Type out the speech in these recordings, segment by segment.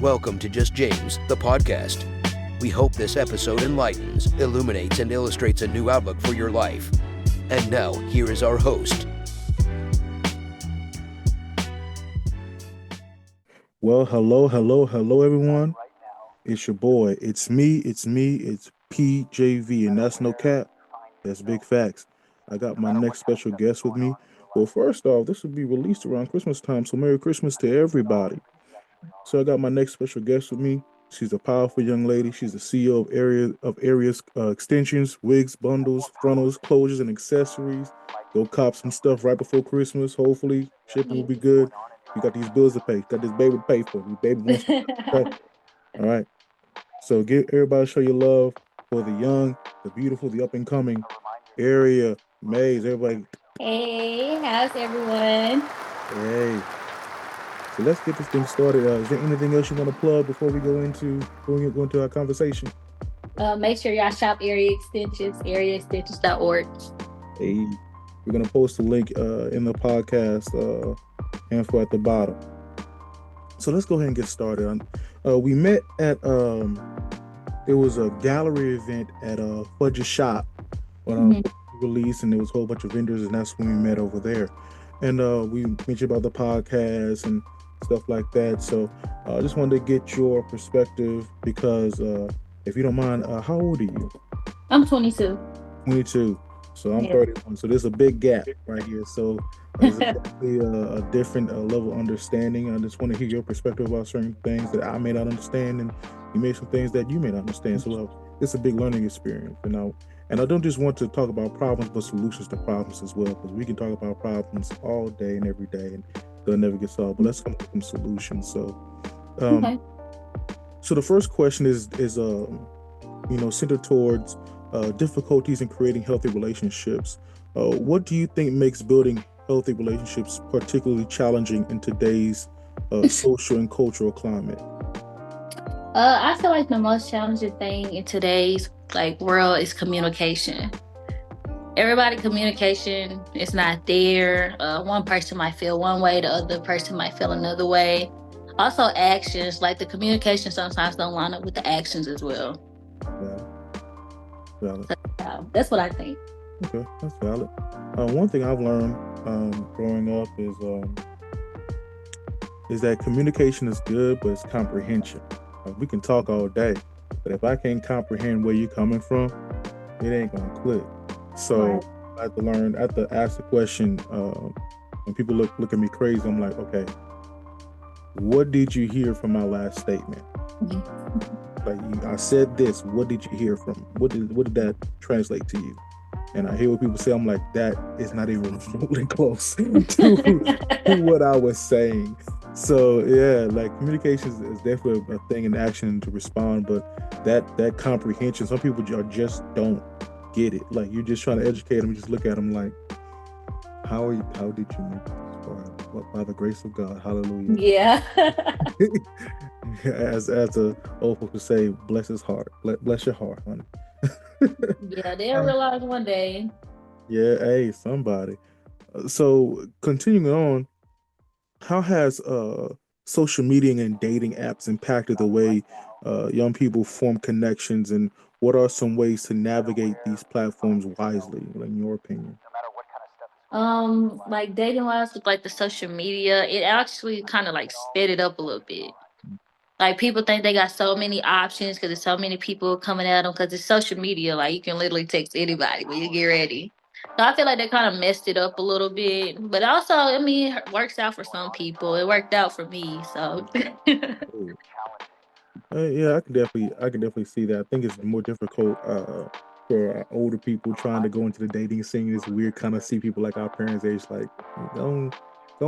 Welcome to Just James, the podcast. We hope this episode enlightens, illuminates, and illustrates a new outlook for your life. And now, here is our host. Well, hello, everyone. It's your boy. It's me. It's PJV, and that's no cap. That's big facts. I got my next special guest with me. Well, first off, this will be released around Christmas time, so Merry Christmas to everybody. So I got my next special guest with me. She's a powerful young lady. She's the CEO of Eria's extensions, wigs, bundles, frontals, closures, and accessories. Go cop some stuff right before Christmas. Hopefully, shipping will be good. You got these bills to pay. Got this baby to pay for. Your baby wants to pay. All right. So give everybody show your love for the young, the beautiful, the up and coming Eria, Ms. Everybody. Hey, how's everyone? Hey. So let's get this thing started. Is there anything else you want to plug before we go into our conversation? Make sure y'all shop Eria Extensions, eriaextensions.org. Hey, we're gonna post a link in the podcast info at the bottom. So let's go ahead and get started. We met at there was a gallery event at Fudge's shop when released, and there was a whole bunch of vendors, and that's when we met over there. And we mentioned about the podcast and stuff like that. So I just wanted to get your perspective because, if you don't mind, how old are you? I'm 22. 22. So I'm 31. So there's a big gap right here. So there's definitely a different level of understanding. I just want to hear your perspective about certain things that I may not understand, and you may some things that you may not understand. So it's a big learning experience, And I don't just want to talk about problems, but solutions to problems as well, because we can talk about problems all day and every day, and they'll never get solved. But let's come up with some solutions. So, so the first question is centered towards difficulties in creating healthy relationships. What do you think makes building healthy relationships particularly challenging in today's social and cultural climate? I feel like the most challenging thing in today's world is communication. Everybody communication is not there. One person might feel one way, the other person might feel another way. Also actions, the communication sometimes don't line up with the actions as well. Valid. So, that's what I think. Okay, that's valid. One thing I've learned growing up is that communication is good, but it's comprehension. We can talk all day, but if I can't comprehend where you're coming from, it ain't gonna click. So I have to ask the question, when people look at me crazy, I'm like, okay, what did you hear from my last statement? I said this, what did you hear from? What did that translate to you? And I hear what people say, I'm like, that is not even remotely close to what I was saying. So communication is definitely a thing in action to respond, but that comprehension, some people just don't get it. You're just trying to educate them, you just look at them like, how did you make this far? Well, by the grace of God, hallelujah. Yeah. as a old folks would say, bless his heart, bless your heart, honey. Yeah, they'll realize one day. Yeah, hey, somebody. So continuing on, how has social media and dating apps impacted the way young people form connections, and what are some ways to navigate these platforms wisely, in your opinion? Dating wise with the social media, it actually kind of sped it up a little bit. People think they got so many options because there's so many people coming at them because it's social media. You can literally text anybody when you get ready. So I feel like they kind of messed it up a little bit. But also, it works out for some people. It worked out for me. So Yeah, I can definitely see that. I think it's more difficult for older people trying to go into the dating scene. It's weird kind of see people like our parents' age, go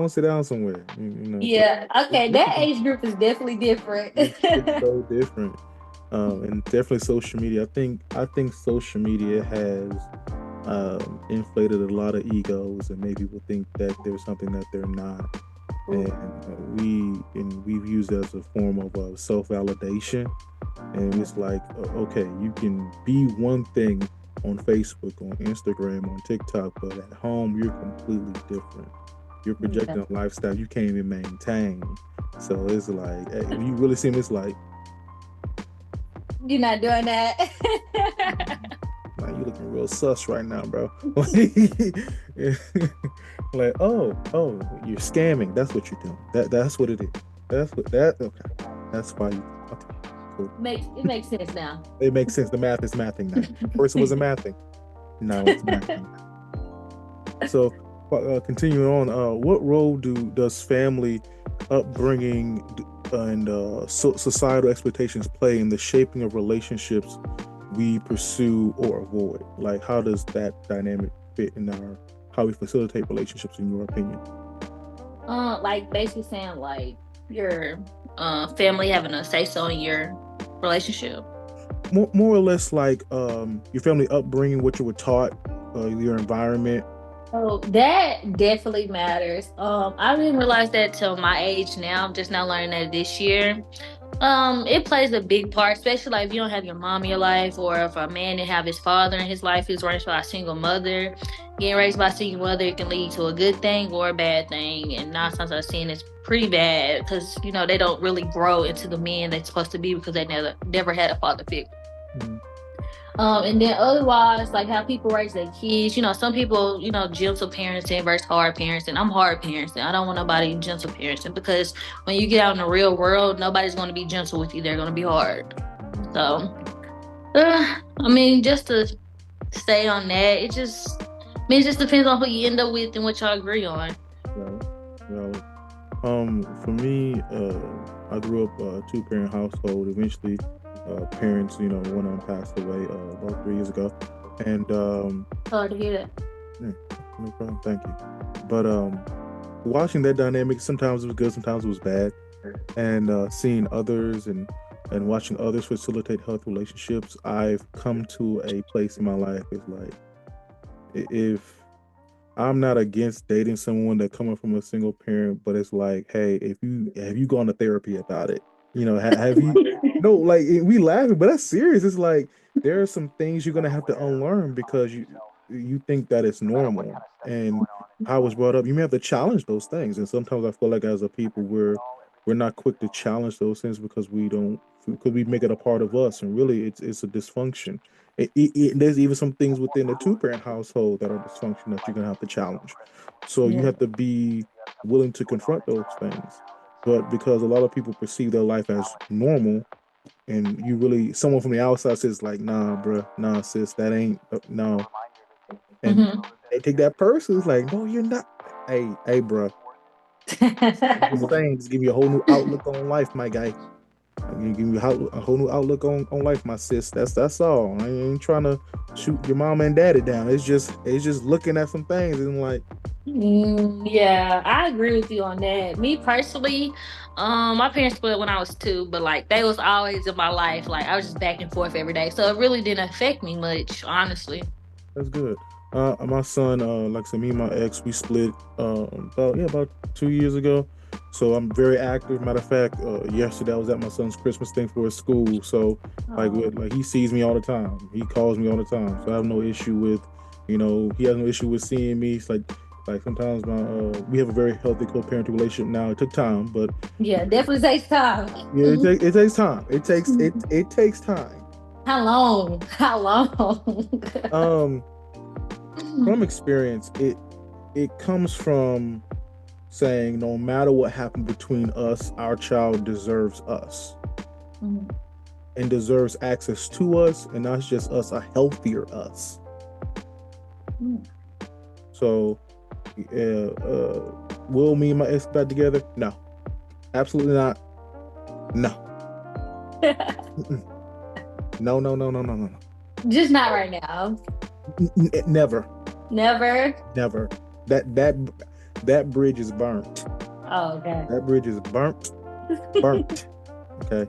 and sit down somewhere. Yeah. Okay. That age group is definitely different. It's so different. And definitely social media. I think social media has inflated a lot of egos and made people think that there's something that they're not. And we've used it as a form of self-validation, and it's okay, you can be one thing on Facebook, on Instagram, on TikTok, but at home you're completely different. You're projecting a lifestyle you can't even maintain. So it's like, if you really see him, it's like, You're not doing that. man, you looking real sus right now, bro. Like, oh, you're scamming. That's what you're doing. That's what it is. Okay. That's why you. Okay, cool. It makes sense now. It makes sense. The math is mathing now. First it wasn't mathing. Now it's mathing. So, continuing on, what role does family upbringing and societal expectations play in the shaping of relationships we pursue or avoid? Like, how does that dynamic fit in how we facilitate relationships, in your opinion? Like basically saying like your family having a say so in your relationship. More or less like your family upbringing, what you were taught, your environment. Oh, that definitely matters. I didn't realize that till my age now. I'm just now learning that this year. It plays a big part, especially like if you don't have your mom in your life, or if a man didn't have his father in his life, he's raised by a single mother. Getting raised by a single mother, it can lead to a good thing or a bad thing. And 9 times I've seen it's pretty bad because they don't really grow into the men they're supposed to be because they never had a father figure. Mm-hmm. And then otherwise, like how people raise their kids, some people, gentle parenting versus hard parenting. I'm hard parenting. I don't want nobody gentle parenting because when you get out in the real world, nobody's going to be gentle with you. They're going to be hard. So, just to stay on that, it just depends on who you end up with and what y'all agree on. Right. For me, I grew up a 2-parent household. Eventually, parents, one of them passed away about 3 years ago, and sorry to hear that. Yeah, no problem, thank you. But watching that dynamic, sometimes it was good, sometimes it was bad, and seeing others and watching others facilitate healthy relationships, I've come to a place in my life. It's like, if I'm not against dating someone that coming from a single parent, but it's like, hey, have you gone to therapy about it? Have you? No, like, we laughing, but that's serious. It's like there are some things you're gonna have to unlearn because you think that it's normal, and how I was brought up. You may have to challenge those things, and sometimes I feel like as a people we're not quick to challenge those things because we make it a part of us, and really it's a dysfunction. There's even some things within the 2-parent household that are dysfunction that you're gonna have to challenge. So you have to be willing to confront those things. But because a lot of people perceive their life as normal, and someone from the outside says like, nah, bruh, nah, sis, that ain't, no. And they take that person, it's like, no, you're not. Hey, bruh. Just give you a whole new outlook on life, my guy. Give you a whole new outlook on life, my sis. That's all. I ain't trying to shoot your mom and daddy down. It's just looking at some things and like. Yeah, I agree with you on that. Me personally, my parents split when I was 2, but like they was always in my life. Like I was just back and forth every day, so it really didn't affect me much, honestly. That's good. My son, like I said, me and my ex, we split about 2 years ago. So I'm very active. Matter of fact, yesterday I was at my son's Christmas thing for his school. So like he sees me all the time. He calls me all the time. So I have no issue with, he has no issue with seeing me. It's like sometimes we have a very healthy co-parenting relationship now. It took time, but yeah, definitely takes time. Yeah, it takes time. It takes time. How long? From experience, it comes from saying no matter what happened between us, our child deserves us and deserves access to us, and not just us, a healthier us. So will me and my ex back together? No, absolutely not. No. No. Just not right now. Never. That bridge is burnt. Oh, okay. That bridge is burnt. Okay.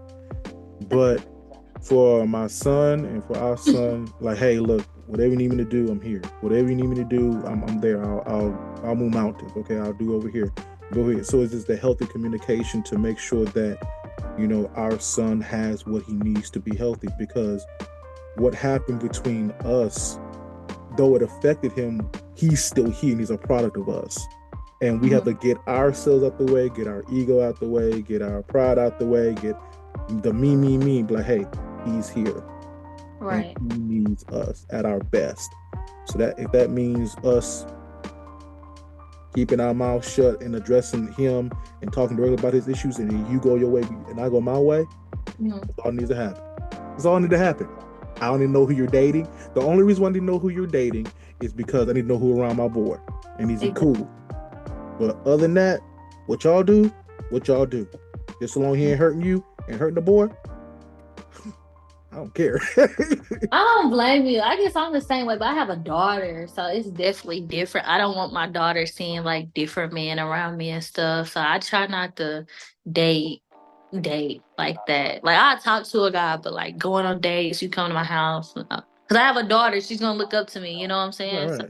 But for my son and for our son, like, hey, look, whatever you need me to do, I'm here. Whatever you need me to do, I'm there. I'll move mountains. Okay, I'll do over here. Go here. So it's just the healthy communication to make sure that our son has what he needs to be healthy, because what happened between us, though it affected him, he's still here and he's a product of us. And we have to get ourselves out the way, get our ego out the way, get our pride out the way, get the me. Be like, hey, he's here. Right. And he needs us at our best. So that if that means us keeping our mouth shut and addressing him and talking directly about his issues, and then you go your way and I go my way, that's all needs to happen. That's all need to happen. I don't even know who you're dating. The only reason why I need to know who you're dating is because I need to know who around my boy. And he's cool. But other than that, what y'all do. Just so long he ain't hurting you and hurting the boy, I don't care. I don't blame you. I guess I'm the same way, but I have a daughter, so it's definitely different. I don't want my daughter seeing like different men around me and stuff. So I try not to date like that. Like I talk to a guy, but like going on dates, you come to my house. Because I have a daughter, she's gonna look up to me. You know what I'm saying? Right.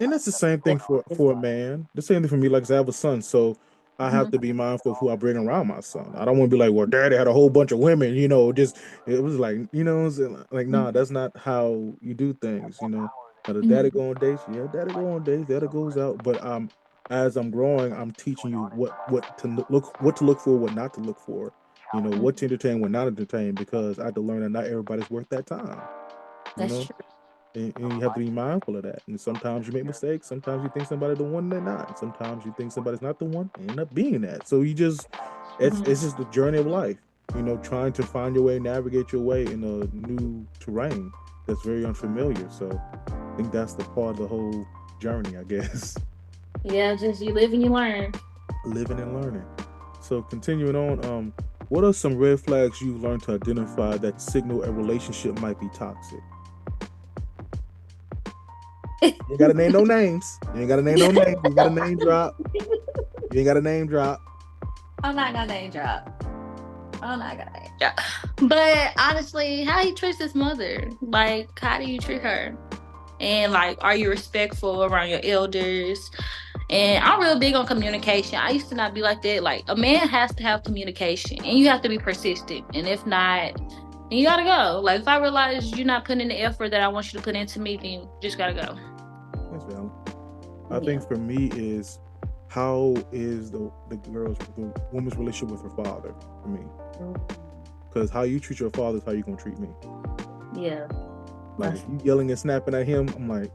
And that's the same thing for a man. The same thing for me. Like I have a son, so I have to be mindful of who I bring around my son. I don't want to be like, well, daddy had a whole bunch of women, just it was like, like, nah, that's not how you do things, Now, does daddy go on dates? Yeah, daddy go on dates, daddy goes out. But as I'm growing, I'm teaching you what to look for, what not to look for, what to entertain, what not to entertain, because I had to learn that not everybody's worth that time. That's true. And you have to be mindful of that. And sometimes you make mistakes. Sometimes you think somebody's the one, they're not. And sometimes you think somebody's not the one, they end up being that. So it's just the journey of life. Trying to find your way, navigate your way in a new terrain that's very unfamiliar. So I think that's the part of the whole journey, I guess. Yeah, just you live and you learn. Living and learning. So continuing on, what are some red flags you've learned to identify that signal a relationship might be toxic? You ain't gotta name no names. You ain't gotta name no names. You gotta name drop. You ain't gotta name drop. I'm not gonna name drop. But honestly, how he treats his mother? Like, how do you treat her? And like, are you respectful around your elders? And I'm real big on communication. I used to not be like that. Like, a man has to have communication, and you have to be persistent. And if not, then you gotta go. Like, if I realize you're not putting in the effort that I want you to put into me, then you just gotta go. That's valid. I think for me is, how is the woman's relationship with her father for me? Because how you treat your father is how you gonna treat me. Yeah. Like, if you yelling and snapping at him, I'm like,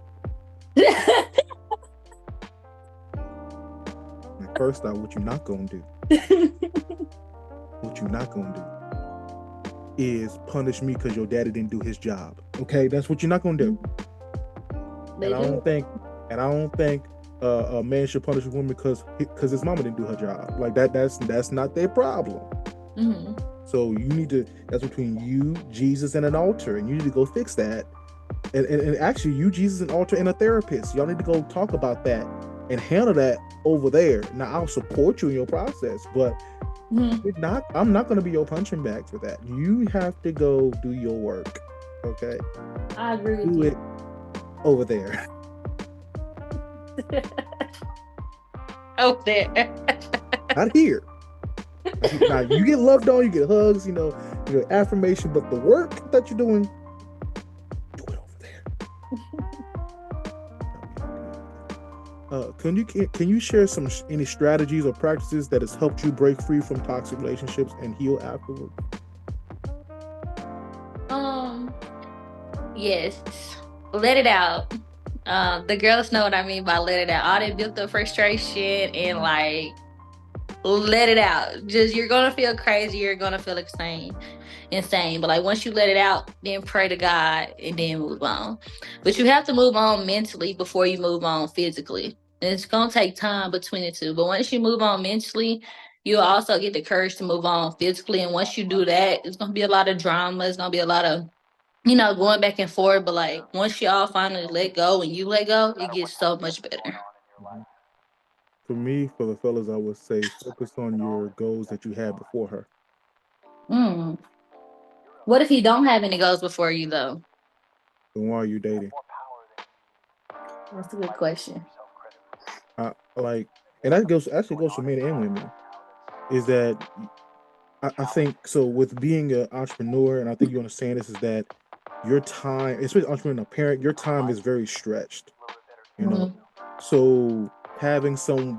first off, what you not gonna do? What you not gonna do is punish me because your daddy didn't do his job. Okay, that's what you're not gonna do. And I don't think a man should punish a woman because his mama didn't do her job. Like that's not their problem. So you need to. That's between you, Jesus, and an altar, and you need to go fix that. And actually, you, Jesus, an altar, and a therapist. Y'all need to go talk about that and handle that over there. Now, I'll support you in your process, but I'm not going to be your punching bag for that. You have to go do your work. Okay, I agree with you. Do it over there. Over there. Not here. Now, you get loved on, you get hugs, you get affirmation, but the work that you're doing, do it over there. Can you share any strategies or practices that has helped you break free from toxic relationships and heal afterward? Yes. Let it out. The girls know what I mean by let it out. All that built up frustration and like, let it out. Just, you're gonna feel crazy, you're gonna feel insane. But like, once you let it out, then pray to God and then move on. But you have to move on mentally before you move on physically. And it's gonna take time between the two. But once you move on mentally, you'll also get the courage to move on physically. And once you do that, it's gonna be a lot of drama. It's gonna be a lot of going back and forth. But like, once y'all finally let go and you let go, it gets so much better. For me, for the fellas, I would say focus on your goals that you had before her. What if he don't have any goals before you, though? Then why are you dating? That's a good question. And that goes for men and women. Is that I think so with being an entrepreneur, and I think you understand this, is that your time, especially entrepreneur and a parent, your time is very stretched. So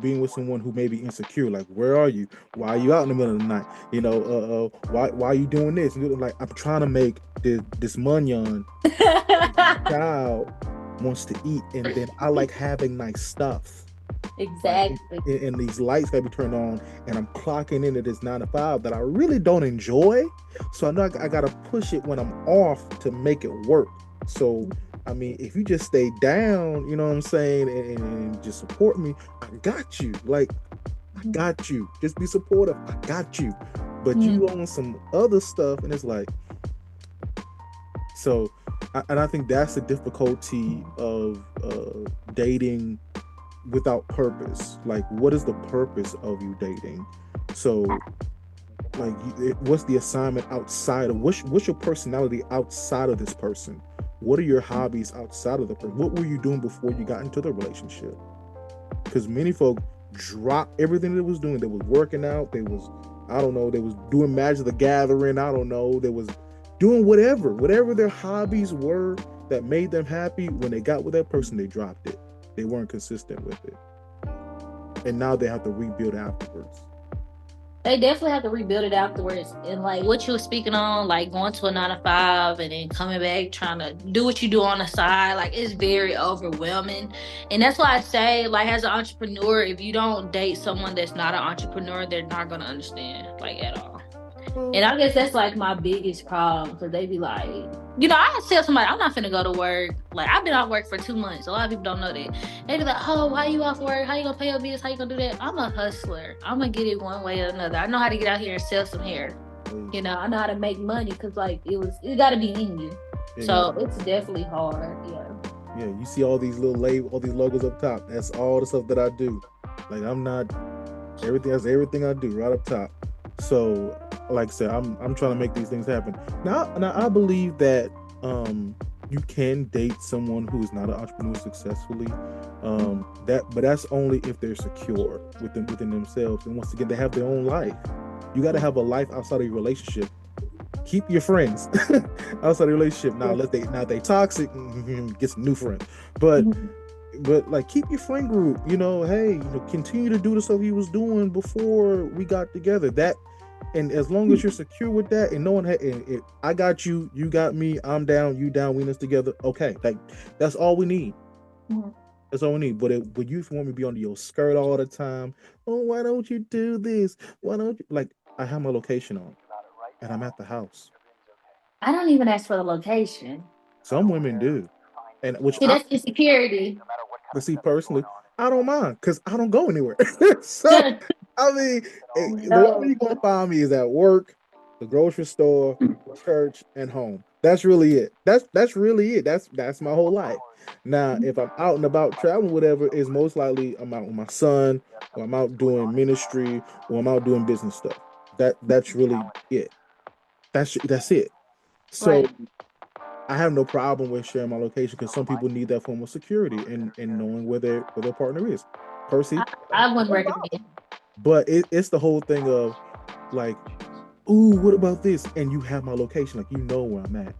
being with someone who may be insecure. Like, where are you? Why are you out in the middle of the night? Why are you doing this? And like, I'm trying to make this munyon child wants to eat, and then I like having nice stuff. Exactly. And these lights gotta be turned on, and I'm clocking into this 9 to 5 that I really don't enjoy. So I know I gotta push it when I'm off to make it work. So I mean, if you just stay down, you know what I'm saying, and just support me, I got you. Like, I got you. Just be supportive. I got you. But you on some other stuff, and it's like, so, and I think that's the difficulty of dating without purpose. Like, what is the purpose of you dating? So, like, what's the assignment outside of what's your personality outside of this person? What are your hobbies outside of the person? What were you doing before you got into the relationship? Because many folk dropped everything they was doing. They was working out. They was, I don't know, they was doing Magic the Gathering. I don't know. They was doing whatever their hobbies were that made them happy. When they got with that person, they dropped it. They weren't consistent with it. And now they have to rebuild afterwards. They definitely have to rebuild it afterwards. And like what you were speaking on, like going to a 9 to 5 and then coming back trying to do what you do on the side, like it's very overwhelming. And that's why I say, like, as an entrepreneur, if you don't date someone that's not an entrepreneur, they're not gonna understand, like, at all. And I guess that's like my biggest problem, because they be like, you know, I tell somebody I'm not finna go to work. Like, I've been off work for 2 months. A lot of people don't know that. They be like, oh, why you off work? How you gonna pay your bills? How you gonna do that? I'm a hustler. I'm gonna get it one way or another. I know how to get out here and sell some hair. You know, I know how to make money, because like it gotta be in you. Yeah. So it's definitely hard. Yeah, you see all these all these logos up top. That's all the stuff that I do. Like, that's everything I do right up top. So, like I said, I'm trying to make these things happen. Now I believe that you can date someone who is not an entrepreneur successfully. But that's only if they're secure within themselves, and once again, they have their own life. You got to have a life outside of your relationship. Keep your friends outside of the relationship. Now, if they toxic, get some new friends. But like, keep your friend group. You know, hey, continue to do the stuff he was doing before we got together. That, and as long as you're secure with that, and no one I got you, you got me, I'm down, you down, we in this together. Okay, like, that's all we need. That's all we need. But you want me to be under your skirt all the time? Oh, why don't you do this? Why don't you? Like, I have my location on, and I'm at the house. I don't even ask for the location. Some women do, and that's insecurity. But see, personally, I don't mind, because I don't go anywhere. So, I mean, the way you're gonna find me is at work, the grocery store, church, and home. That's really it. That's really it. That's my whole life. Now, if I'm out and about traveling, whatever, is most likely I'm out with my son, or I'm out doing ministry, or I'm out doing business stuff. That's really it. That's it. So. Right. I have no problem with sharing my location, because some people need that form of security and knowing where their partner is. Percy, I wouldn't recommend. But it's the whole thing of like, ooh, what about this? And you have my location, like, you know where I'm at.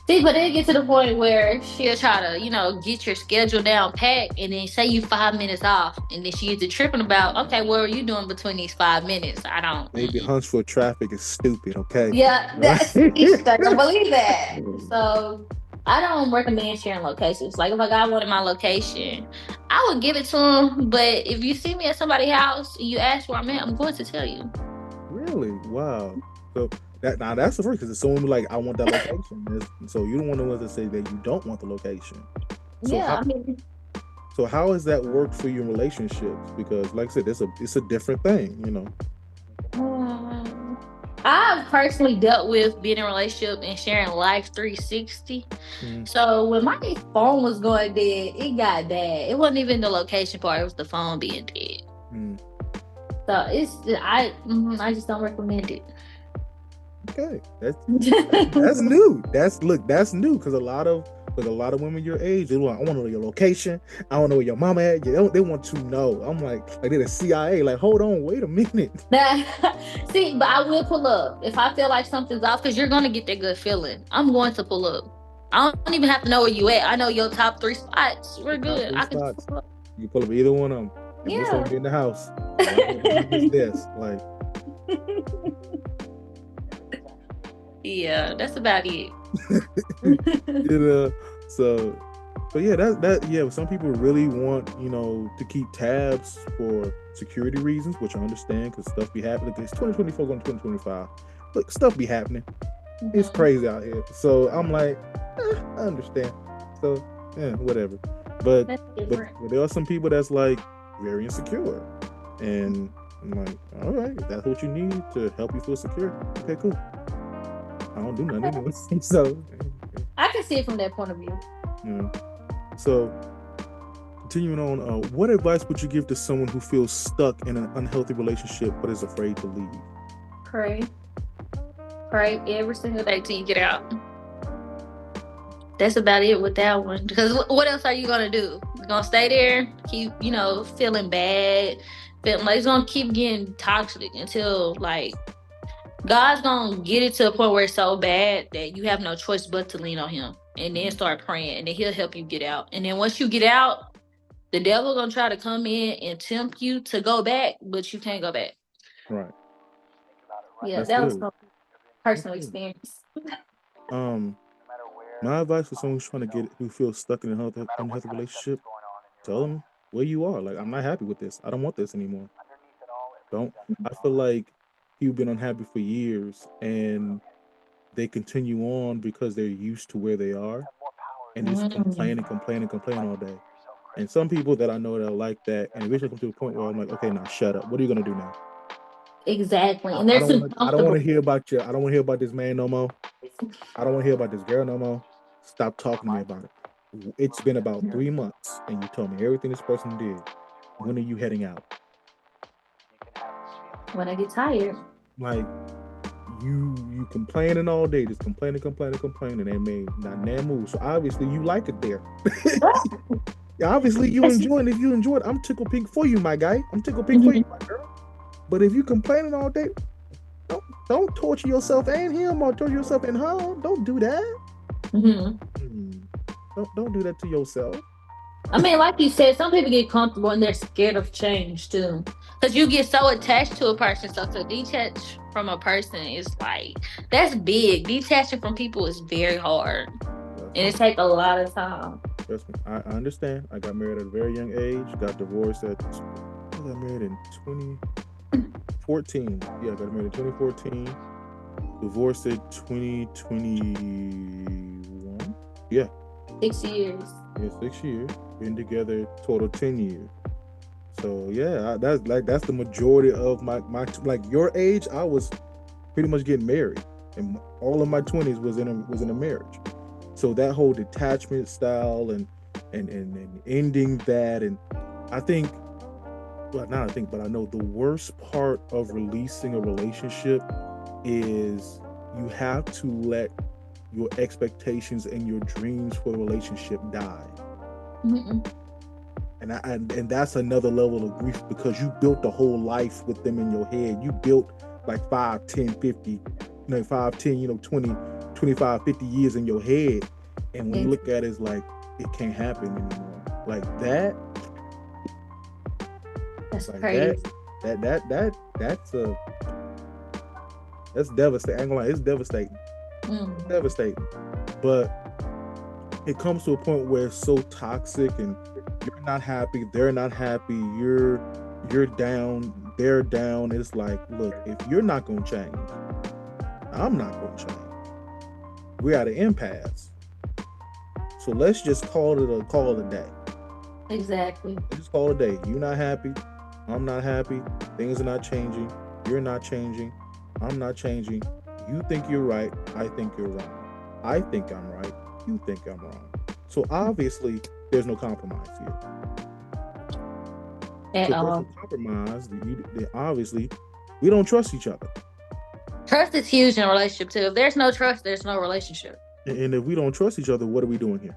See, but it gets to the point where she'll try to, get your schedule down pat, and then say you 5 minutes off, and then she gets tripping about, okay, what are you doing between these 5 minutes? I don't. Maybe Huntsville traffic is stupid, okay? Yeah, that's I don't believe that. So I don't recommend sharing locations. Like, if a guy wanted my location, I would give it to him. But if you see me at somebody's house and you ask where I'm at, I'm going to tell you. Really? Wow. So that's the first, because it's someone like, I want that location. So you don't want to say that you don't want the location. So yeah, so how has that worked for you in relationships? Because, like I said, it's a different thing, I've personally dealt with being in a relationship and sharing life 360. So when my phone was going dead, it got bad. It wasn't even the location part; it was the phone being dead. So I just don't recommend it. Okay, that's new. That's new, because a lot of women your age, I want to know your location. I don't know where your mama at. They want to know. I'm like they're the CIA. Like, hold on, wait a minute. See, but I will pull up if I feel like something's off, because you're gonna get that good feeling. I'm going to pull up. I don't even have to know where you at. I know your top 3 spots. We're good. I can pull up. You pull up either one of them. And this Yeah. won't be in the house. Behind this desk. Like, Yeah, that's about it. you know, so yeah, yeah, some people really want, to keep tabs for security reasons, which I understand because stuff be happening. It's 2024 going to 2025. Look, stuff be happening. It's crazy out here. So I'm like, I understand. So yeah, whatever. But there are some people that's like very insecure. And I'm like, all right, if that's what you need to help you feel secure, okay, cool. I don't do nothing anyway. So I can see it from that point of view. Yeah. So continuing on, what advice would you give to someone who feels stuck in an unhealthy relationship but is afraid to leave? Pray every single day till you get out. That's about it with that one. Because what else are you gonna do? You're gonna stay there, keep feeling bad, feeling like it's gonna keep getting toxic until like God's gonna get it to a point where it's so bad that you have no choice but to lean on Him, and then start praying, and then He'll help you get out. And then once you get out, the devil gonna try to come in and tempt you to go back, but you can't go back. Right. Yeah, that was my personal experience. My advice for someone who feels stuck in an unhealthy relationship, tell them where you are. Like, I'm not happy with this. I don't want this anymore. I feel like you've been unhappy for years and they continue on because they're used to where they are and just complain all day. And some people that I know that are like that, and eventually come to a point where I'm like, okay, now shut up. What are you gonna do now? Exactly. And I don't want to hear about I don't want to hear about this man no more. I don't want to hear about this girl no more. Stop talking to me about it. It's been about 3 months, and you told me everything this person did. When are you heading out? When I get tired. Like, you complaining all day, just complaining, and they not move. So obviously you like it there. Obviously you enjoy it. If you enjoy it, I'm tickle pink for you, my guy. I'm tickle pink for you, my girl. But if you complaining all day, don't torture yourself and him, or torture yourself and her. Don't do that. Don't do that to yourself. I mean, like you said, some people get comfortable and they're scared of change too. Because you get so attached to a person. So to detach from a person is like, that's big. Detaching from people is very hard. And it takes a lot of time. I understand. I got married at a very young age. Got divorced I got married in 2014. Yeah, I got married in 2014. Divorced in 2021. Yeah. 6 years. Yeah, 6 years. Been together total 10 years. So yeah, that's the majority of my like your age. I was pretty much getting married, and all of my 20s was in a marriage. So that whole detachment style and ending that, and I think, but I know the worst part of releasing a relationship is you have to let your expectations and your dreams for the relationship die. And that's another level of grief, because you built a whole life with them in your head. You built like 5, 10, 50, 5, 10, 20, 25, 50 years in your head. And when you look at it, it's like, it can't happen anymore. Like that. That's like crazy. That's devastating. I ain't gonna lie, it's devastating. Devastating. But it comes to a point where it's so toxic, and you're not happy, they're not happy, you're down, they're down. It's like, look, if you're not gonna change, I'm not gonna change. We're at an impasse. So let's just call it a day. Exactly. Let's just call it a day. You're not happy, I'm not happy, things are not changing, you're not changing, I'm not changing. You think you're right, I think you're wrong. I think I'm right, you think I'm wrong. So obviously there's no compromise here. At all. Compromise, obviously we don't trust each other. Trust is huge in a relationship too. If there's no trust, there's no relationship. And if we don't trust each other, what are we doing here?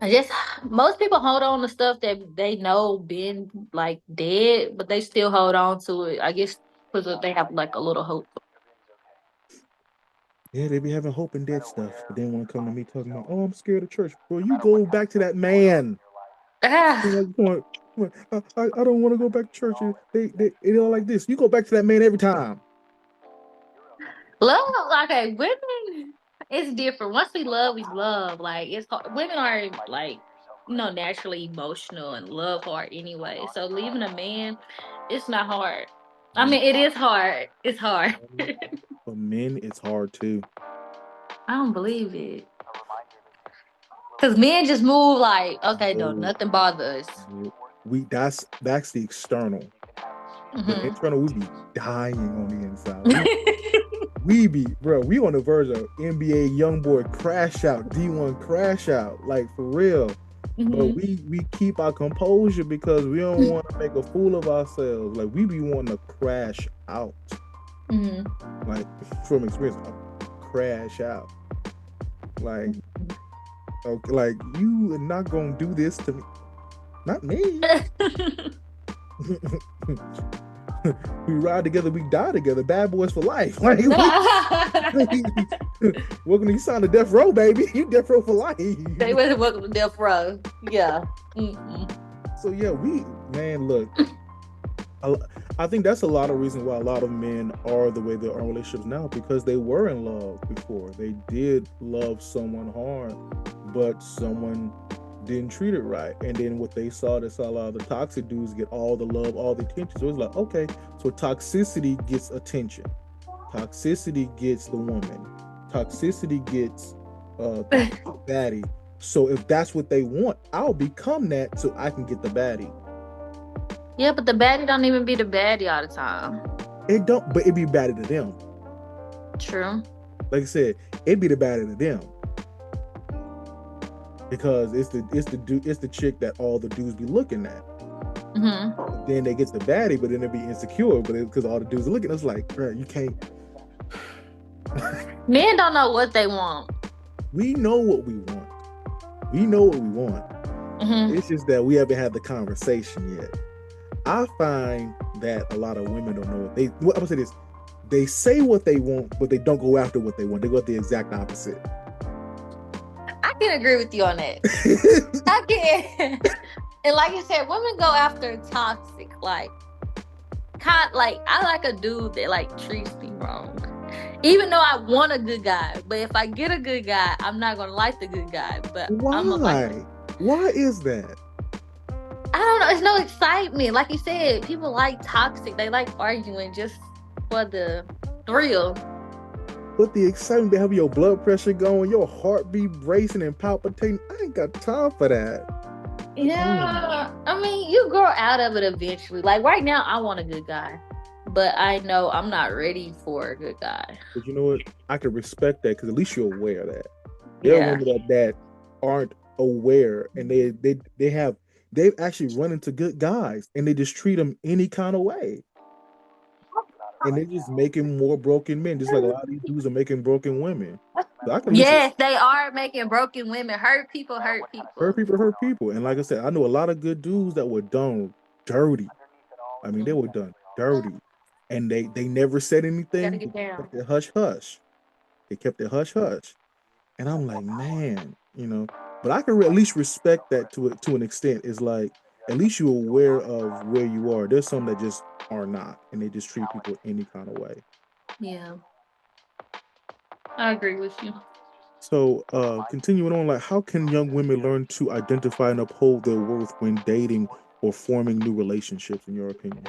I guess most people hold on to stuff that they know been like dead, but they still hold on to it. I guess because they have like a little hope. Yeah, they be having hope in dead stuff, but then want to come to me talking about, oh, I'm scared of church. Bro, you go back to that man. Ah, Like, I don't want to go back to church. They don't like this. You go back to that man every time. love, okay, women, it's different. Once we love, we love. Like it's hard. Women are like, naturally emotional and love hard anyway. So leaving a man, it's not hard. I mean, it is hard. It's hard. For men, it's hard too. I don't believe it. Cause men just move like, okay, don't nothing bother us. That's the external. The Mhm. internal, we be dying on the inside. We be, bro, we on the verge of NBA YoungBoy crash out, D1 crash out, like for real. But we keep our composure because we don't want to make a fool of ourselves. Like we be wanting to crash out. Like from experience, crash out. Like, okay, like you are not gonna do this to me. Not me. We ride together, we die together. Bad boys for life. Like, welcome to you signed to death row, baby. You death row for life. They wasn't welcome to death row. Yeah. So yeah, look. I think that's a lot of reasons why a lot of men are the way they are in relationships now, because they were in love before. They did love someone hard, but someone didn't treat it right. And then what they saw a lot of the toxic dudes get all the love, all the attention. So it was like, okay, so toxicity gets attention. Toxicity gets the woman. Toxicity gets baddie. So if that's what they want, I'll become that so I can get the baddie. Yeah, but the baddie don't even be the baddie all the time. It don't, but it be baddie to them. True. Like I said, it be the baddie to them. Because it's the chick that all the dudes be looking at. Then they get the baddie, but then they be insecure, but because all the dudes are looking, it's like, bro, you can't. Men don't know what they want. We know what we want. We know what we want. It's just that we haven't had the conversation yet. I find that a lot of women don't know what I'm gonna say this. They say what they want, but they don't go after what they want. They go the exact opposite. I can agree with you on that. I can. And like you said, women go after toxic, like I like a dude that like treats me wrong. Even though I want a good guy, but if I get a good guy, I'm not gonna like the good guy. But why? Why is that? I don't know. It's no excitement. Like you said, people like toxic. They like arguing just for the thrill. But the excitement to have your blood pressure going, your heartbeat racing and palpitating, I ain't got time for that. Yeah. I mean, you grow out of it eventually. Like right now, I want a good guy. But I know I'm not ready for a good guy. But you know what? I can respect that because at least you're aware of that. There are women that aren't aware, and they've actually run into good guys, and they just treat them any kind of way. And they're just making more broken men, just like a lot of these dudes are making broken women. So yes, they are making broken women. Hurt people. Hurt people. And like I said, I know a lot of good dudes that were done dirty. I mean, they were done dirty. And they never said anything. They kept it hush hush. They kept it hush hush. And I'm like, man, but I can at least respect that to an extent. Is like, at least you're aware of where you are. There's some that just are not, and they just treat people any kind of way. Yeah, I agree with you. So, continuing on, like, how can young women learn to identify and uphold their worth when dating or forming new relationships, in your opinion?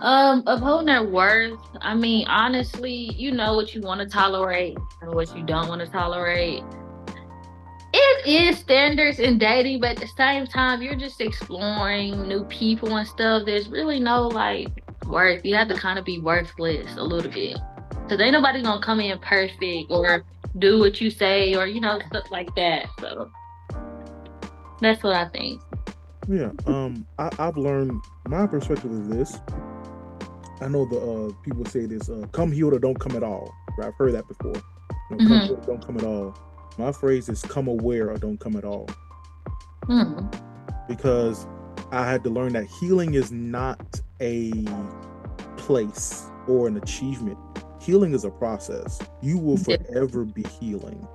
Upholding their worth. I mean, honestly, you know what you want to tolerate and what you don't want to tolerate. It is standards in dating, but at the same time, you're just exploring new people and stuff. There's really no like worth. You have to kind of be worthless a little bit, because ain't nobody gonna come in perfect or do what you say or stuff like that. So that's what I think. Yeah. I've learned my perspective of this. I know the people say this: "Come healed or don't come at all." Right? I've heard that before. Come healed or don't come at all. My phrase is "come aware or don't come at all," because I had to learn that healing is not a place or an achievement. Healing is a process. You will forever be healing.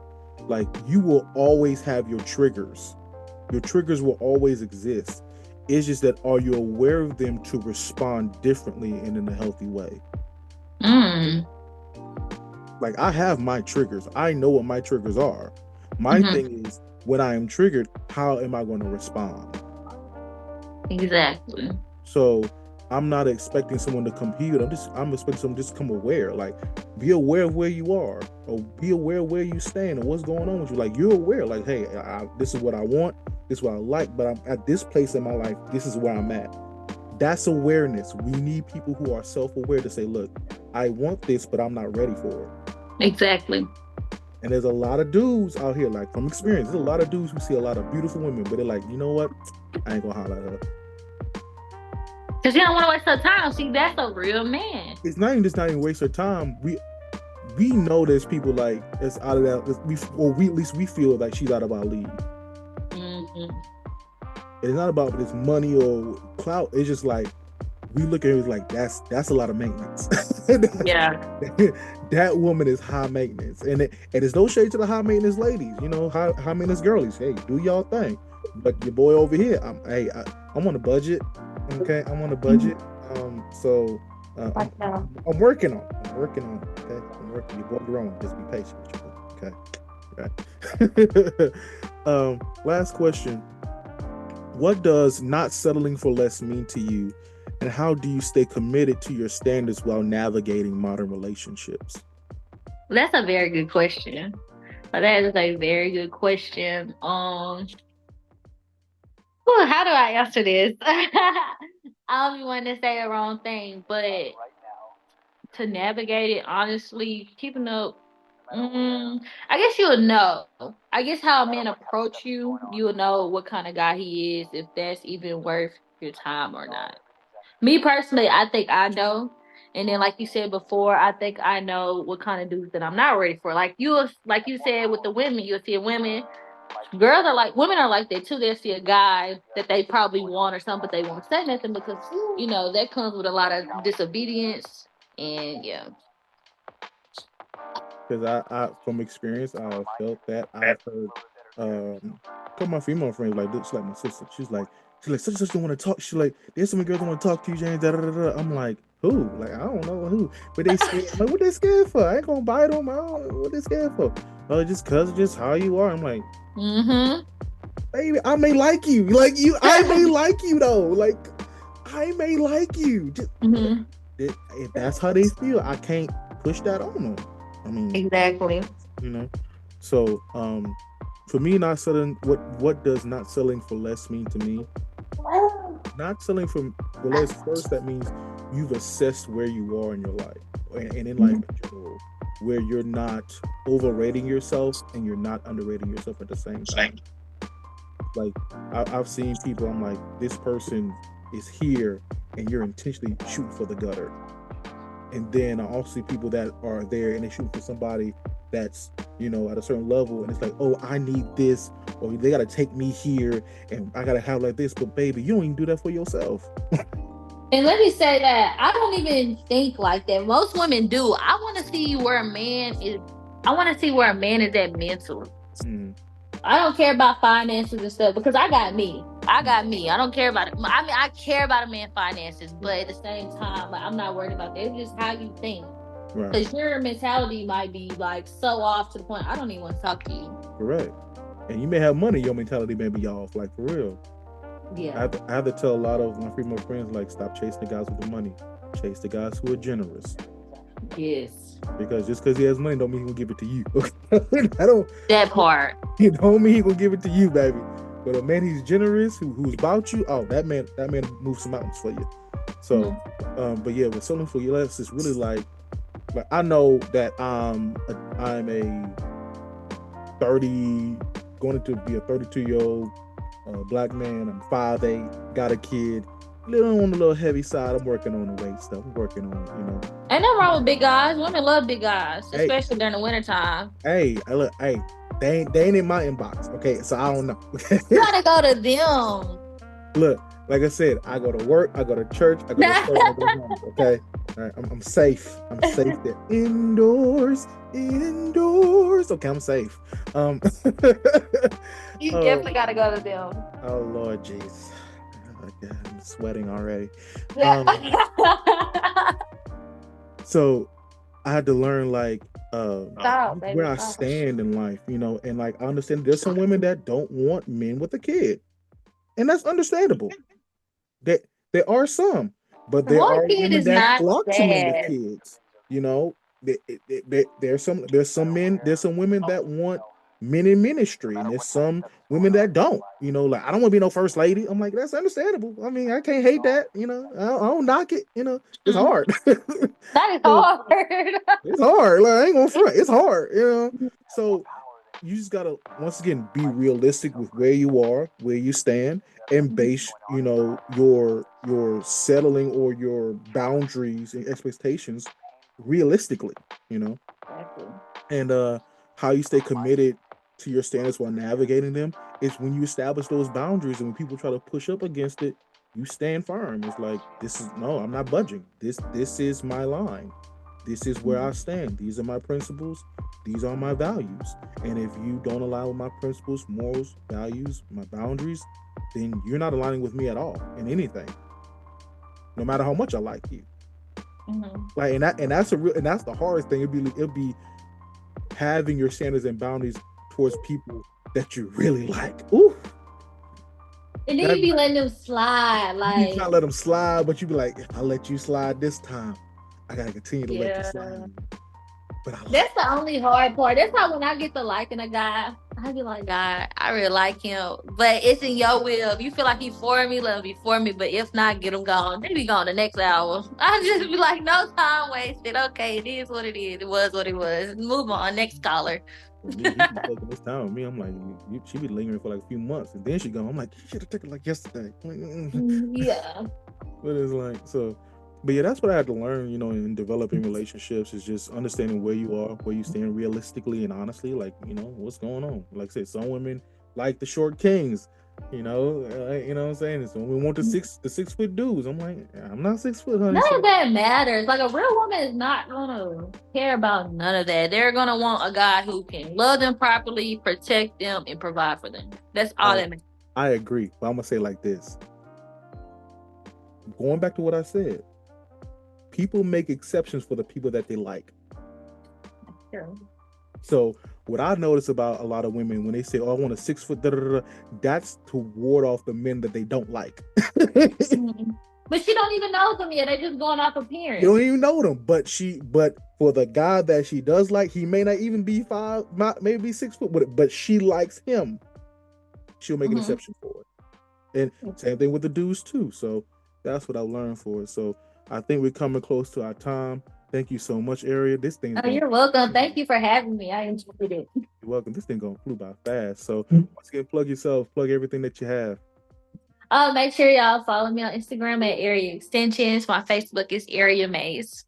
Like, you will always have your triggers. Your triggers will always exist. It's just that, are you aware of them to respond differently and in a healthy way? Like, I have my triggers. I know what my triggers are. My thing is, when I am triggered, how am I going to respond? Exactly. So I'm not expecting someone to compete. I'm expecting someone to just come aware. Like, be aware of where you are, or be aware of where you stand and what's going on with you. Like, you're aware. Like, hey, this is what I want. This is what I like. But I'm at this place in my life. This is where I'm at. That's awareness. We need people who are self-aware to say, look, I want this, but I'm not ready for it. Exactly. And there's a lot of dudes out here, like, from experience, there's a lot of dudes who see a lot of beautiful women, but they're like, you know what? I ain't gonna holler at her. Because you don't want to waste her time. See, that's a real man. It's not even waste her time. We know there's people like it's out of that. At least we feel like she's out of our league. It's not about this money or clout. It's just like, we look at it like, that's a lot of maintenance. Yeah. That woman is high maintenance, and there's no shade to the high maintenance ladies. You know, high maintenance girlies. Hey, do y'all thing. But your boy over here, I'm on a budget. Okay, I'm on a budget. So I'm working on it. Okay, I'm working. Your boy grown. Just be patient with your boy. Okay. Right. Last question. What does not settling for less mean to you, and how do you stay committed to your standards while navigating modern relationships? That's a very good question. That is a very good question. How do I answer this? I don't want to say the wrong thing, but to navigate it, honestly, keeping up, I guess you'll know. I guess how a man approach you, you'll know what kind of guy he is, if that's even worth your time or not. Me personally, I think I know. And then, like you said before, I think I know what kind of dudes that I'm not ready for. Like you said with the women, you'll see women women are like that too. They'll see a guy that they probably want or something, but they won't say nothing because, that comes with a lot of disobedience. And yeah. Because I from experience, I felt that. I've heard couple of my female friends, like, she's like my sister. She's like such and such don't want to talk. She's like, there's some girls that want to talk to you, James. Da, da, da, da. I'm like, who? Like, I don't know who, but they scared. I'm like, what they scared for? I ain't gonna bite them. I don't know what they scared for. Oh, just how you are. I'm like, baby, I may like you. Like, I may like you though. Like, I may like you. Just, if that's how they feel, I can't push that on them. I mean, exactly. So for me, not selling, what does not selling for less mean to me? Not selling for less, first, that means you've assessed where you are in your life and in life in general, where you're not overrating yourself and you're not underrating yourself at the same time. Like, I've seen people, I'm like, this person is here and you're intentionally shooting for the gutter. And then I also see people that are there and they shoot for somebody that's, at a certain level, and it's like, oh, I need this, or they gotta take me here, and I gotta have like this. But baby, you don't even do that for yourself. And let me say that I don't even think like that. Most women do. I want to see where a man is. I want to see where a man is at mentally. I don't care about finances and stuff because I got me. I don't care about it. I mean, I care about a man's finances, but at the same time, I'm not worried about that. It's just how you think. Because your mentality might be like so off to the point I don't even want to talk to you. Correct. And you may have money, your mentality may be off, like, for real. Yeah. I have to tell a lot of my female friends, like, stop chasing the guys with the money. Chase the guys who are generous. Yes. Because just because he has money don't mean he will give it to you. That part. It don't mean he will give it to you, baby. But a man who's generous, who's about you, oh, that man moves some mountains for you. So, but yeah, with selling for less, it's really like I know that I'm a 30, going to be a 32-year-old black man. I'm 5'8", got a kid. On the little heavy side. I'm working on the weight stuff. I'm working on it, Ain't nothing wrong with big guys. Women love big guys, especially during the wintertime. Hey, look, they ain't in my inbox. Okay, so I don't know. You gotta go to them. Look, Like I said, I go to work, I go to church, I go to school, I go home. Okay, all right, I'm safe. I'm safe there. Indoors. Okay, I'm safe. You definitely gotta go to them. Oh Lord Jesus, okay, I'm sweating already. So I had to learn like where I stand in life, and like I understand there's some women that don't want men with a kid, and that's understandable. There are some, but there One are kid women is that not flock to men with bad. kids. There's some women that want men in ministry, and there's some women that don't. Like I don't want to be no first lady. I'm like, that's understandable. I mean, I can't hate that. I don't knock it. It's hard. That is So, hard. it's hard. Like I ain't gonna front. It's hard. So you just gotta once again be realistic with where you are, where you stand, and base your settling or your boundaries and expectations realistically. And how you stay committed to your standards while navigating them is when you establish those boundaries, and when people try to push up against it, you stand firm. It's like, I'm not budging. This is my line. This is where I stand. These are my principles. These are my values. And if you don't align with my principles, morals, values, my boundaries, then you're not aligning with me at all in anything. No matter how much I like you. Like, and that's the hardest thing. It'll be having your standards and boundaries towards people that you really like. Ooh. And then you be letting them slide. Like, you try to let them slide, but you be like, if I let you slide this time, I gotta continue to let you slide. But that's the only hard part. That's how when I get to liking a guy, I be like, God, I really like him. But it's in your will. If you feel like he's for me, let him be for me. But if not, get him gone. They be gone the next hour. I just be like, no time wasted. Okay, it is what it is. It was what it was. Move on. Next caller. He be taking this time with me. I'm like, she be lingering for like a few months, and then she go. I'm like, you should have taken it like yesterday. Yeah. But it's like so. But yeah, that's what I had to learn, in developing relationships is just understanding where you are, where you stand realistically and honestly, like, what's going on. Like I said, some women like the short kings, you know what I'm saying? Some women want the 6 foot dudes. I'm like, I'm not 6 foot, honey. None of that matters. Like a real woman is not gonna care about none of that. They're gonna want a guy who can love them properly, protect them, and provide for them. That's all that matters. I agree, but I'm gonna say it like this. Going back to what I said. People make exceptions for the people that they like. Sure. So what I notice about a lot of women when they say, "Oh, I want a 6 foot," that's to ward off the men that they don't like. But she don't even know them yet. They're just going off appearance. You don't even know them, but for the guy that she does like, he may not even be 5, maybe 6 foot, but she likes him. She'll make an exception for it, and same thing with the dudes too. So that's what I learned for it. So. I think we're coming close to our time. Thank you so much, Eria. This thing. You're welcome. Thank you for having me. I enjoyed it. You're welcome. This thing gonna flew by fast. So once again, plug yourself, plug everything that you have. Make sure y'all follow me on Instagram at Eria Extensions. My Facebook is Eria Ms.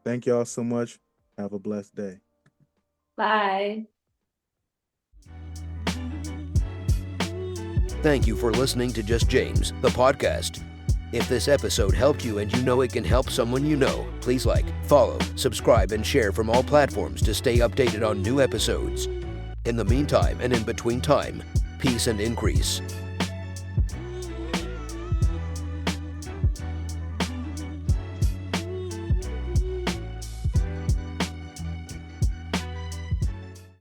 Thank y'all so much. Have a blessed day. Bye. Thank you for listening to Just James, the podcast. If this episode helped you and you know it can help someone you know, please like, follow, subscribe, and share from all platforms to stay updated on new episodes. In the meantime and in between time, peace and increase.